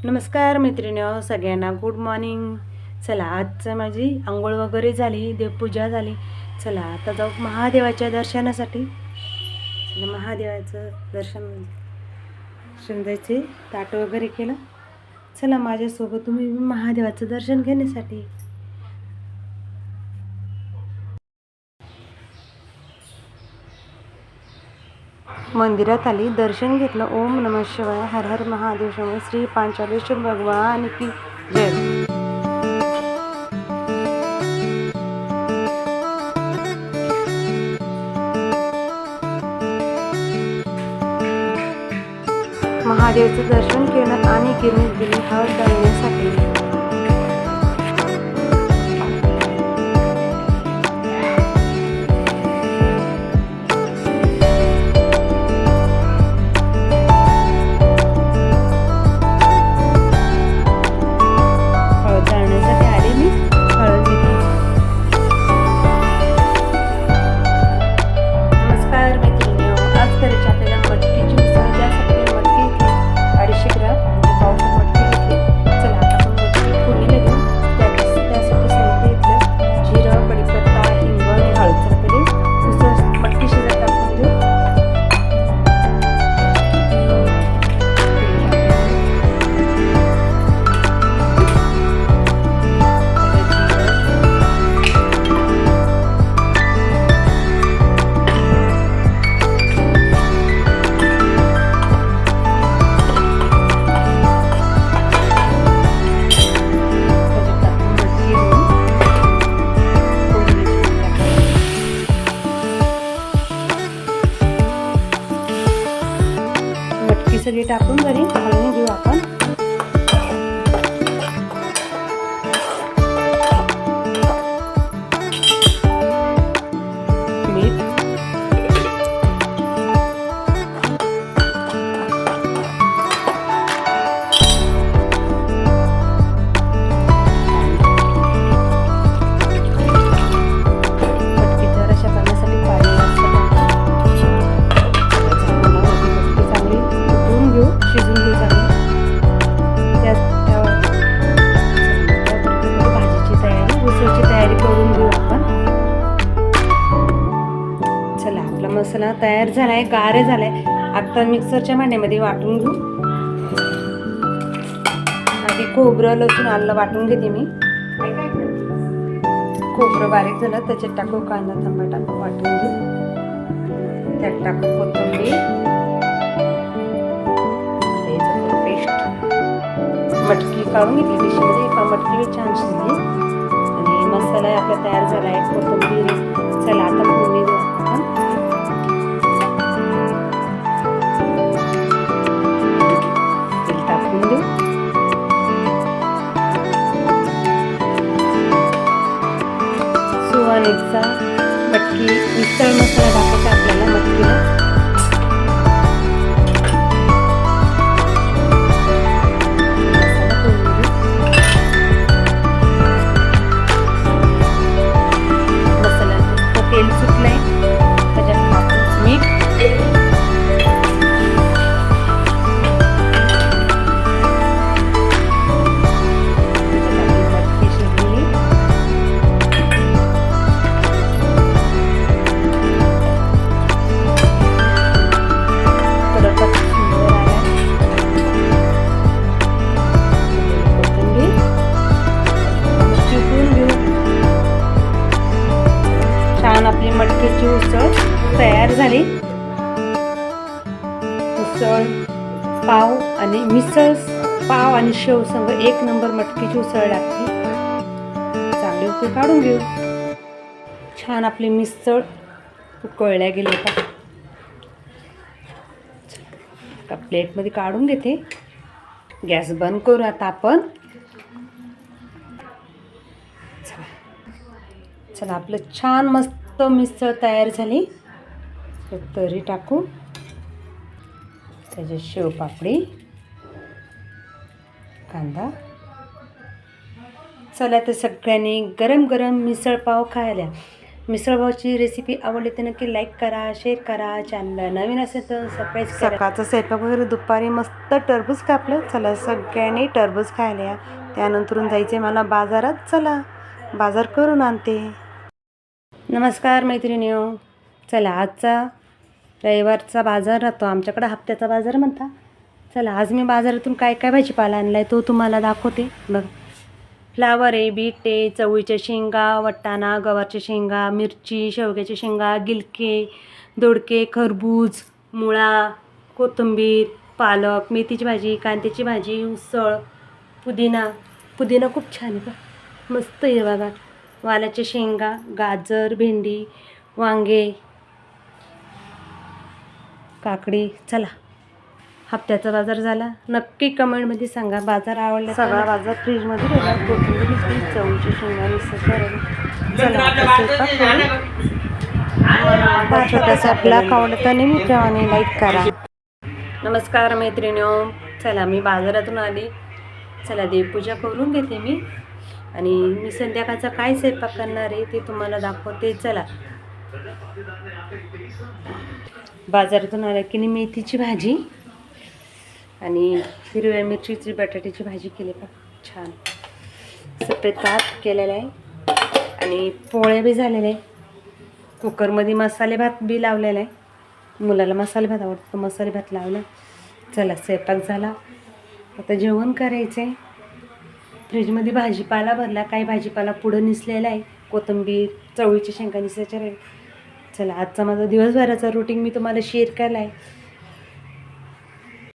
नमस्कार मैत्रिणींनो, सगळ्यांना गुड मॉर्निंग. चला, आजचं माझी आंघोळ वगैरे झाली, देवपूजा झाली. चला आता जाऊ महादेवाच्या दर्शनासाठी. चला, महादेवाचं दर्शन जायचे, ताट वगैरे केलं. चला माझ्यासोबत तुम्ही महादेवाचं दर्शन घेण्यासाठी. मंदिरात आली, दर्शन घेतलं. ओम नमः शिवाय, हर हर महादेव शंभो, श्री पांचालेश्वर भगवान की जय. महादेवाचं दर्शन केलं आणि गिरणीत गेली हळद दळण्यासाठी. सगळी टाकून जरी हलवून घेऊ आपण. मीठ, मटकीच्या रशा करण्यासाठी पाणी शिजून घेऊ चांगली. भाजीची तयारी, उसळची तयारी करून घेऊ आपण. चला, आपला मसाला तयार झालाय, गार झालाय. आता मिक्सरच्या भांड्यामध्ये वाटून घेऊ. आधी खोबरं, लसूण, आलं वाटून घेते मी. खोबरं बारीक झालं, त्याच्यात टाकू कांदा, टमाटा वाटून घेऊ. त्यात टाकू कोथिंबीर, मटकी काढून घेतली डिशमध्ये. मटकी छान शिजली आणि मसाला आपला तयार झाला आहे. कोथिंबीर. चला आता फोडणी देऊ आपण. तेल टाकून देऊ. सुवाणीचा मटकी मिसळ मसाला टाकायचा आपल्याला मटकीला. तेल सुटलंय, त्याच्यात टाकू मीठ. मटकी शिजली. कढीपत्ता सुंदर आला. कोथिंबीर चिरून घेऊ. छान आपली मटकीची उसळ तयार झाली. उसळ पाव आणि मिसळ पाव आणि शेव संग एक नंबर मटकीची उसळ लागते. चांगली उकळी काढून घेऊ. छान आपली मिसळ उकळल्या गेली. आता प्लेटमध्ये काढून घेते. गॅस बंद करू आता आपण. चला, आपलं छान मस्त मिसळ तयार झाली. तरी टाकू त्याच्यात शेवपापडी, कांदा. चला तर सगळ्यांनी गरम गरम मिसळ पाव खायला. मिसळपावची रेसिपी आवडली तर नक्की लाईक करा, शेअर करा. चॅनलला नवीन असेल तर सबस्क्राईब करा. सकाळचा स्वयंपाक वगैरे दुपारी मस्त टरबूज कापलं. चला सगळ्यांनी टरबूज खायला या. त्यानंतरून जायचे मला बाजारात. चला बाजार करून आणते. नमस्कार मैत्रिणीओ. चला आजचा रविवारचा बाजार राहतो आमच्याकडं, हप्त्याचा बाजार म्हणता. चला आज मी बाजारातून काय काय भाजीपाला आणला आहे तो तुम्हाला दाखवते. बघ, फ्लावर आहे, बीट आहे, चवळीच्या शेंगा, वाटाणा, गवारच्या शेंगा, मिरची, शेवग्याच्या शेंगा, गिलके, दोडके, खरबूज, मुळा, कोथिंबीर, पालक, मेथीची भाजी, कांद्याची भाजी, उसळ, पुदिना. पुदिना खूप छान आहे का, मस्त आहे बघा. वालाच्या शेंगा, गाजर, भेंडी, वांगे, काकडी. चला हप्त्याचा बाजार झाला. नक्की कमेंटमध्ये सांगा बाजार आवडला. सगळा बाजार फ्रीजमध्ये ठेवला. कोथिंबीर घेतली, चवळीची शेंगा मिसळ करायला. चला आता स्वयंपाक करू. छोटासा आपला आवडता नेहमीप्रमाणे लाईक करा. नमस्कार मैत्रिणीओ. चला मी बाजारातून आली. चला देवपूजा करून घेते मी आणि मी संध्याकाळचा काय स्वयंपाक करणार आहे ते तुम्हाला दाखवते. चला बाजारातून आल्या की मेथीची भाजी आणि हिरव्या मिरचीची बटाट्याची भाजी केली का छान. सफेद भात केलेला आहे आणि पोळ्या बी झालेल्या आहे. कुकरमध्ये मसाले भात बी लावलेला आहे. मुलाला मसाले भात आवडतो, मसाले भात लावला. चला स्वयंपाक झाला, आता जेवण करायचं आहे. फ्रीजमध्ये भाजीपाला भरला, काही भाजीपाला पुढं निसलेला आहे. कोथिंबीर, चवळीच्या शेंगा निसायच्या राहील. चला आजचा माझा दिवसभराचा रुटीन मी तुम्हाला शेअर केला आहे.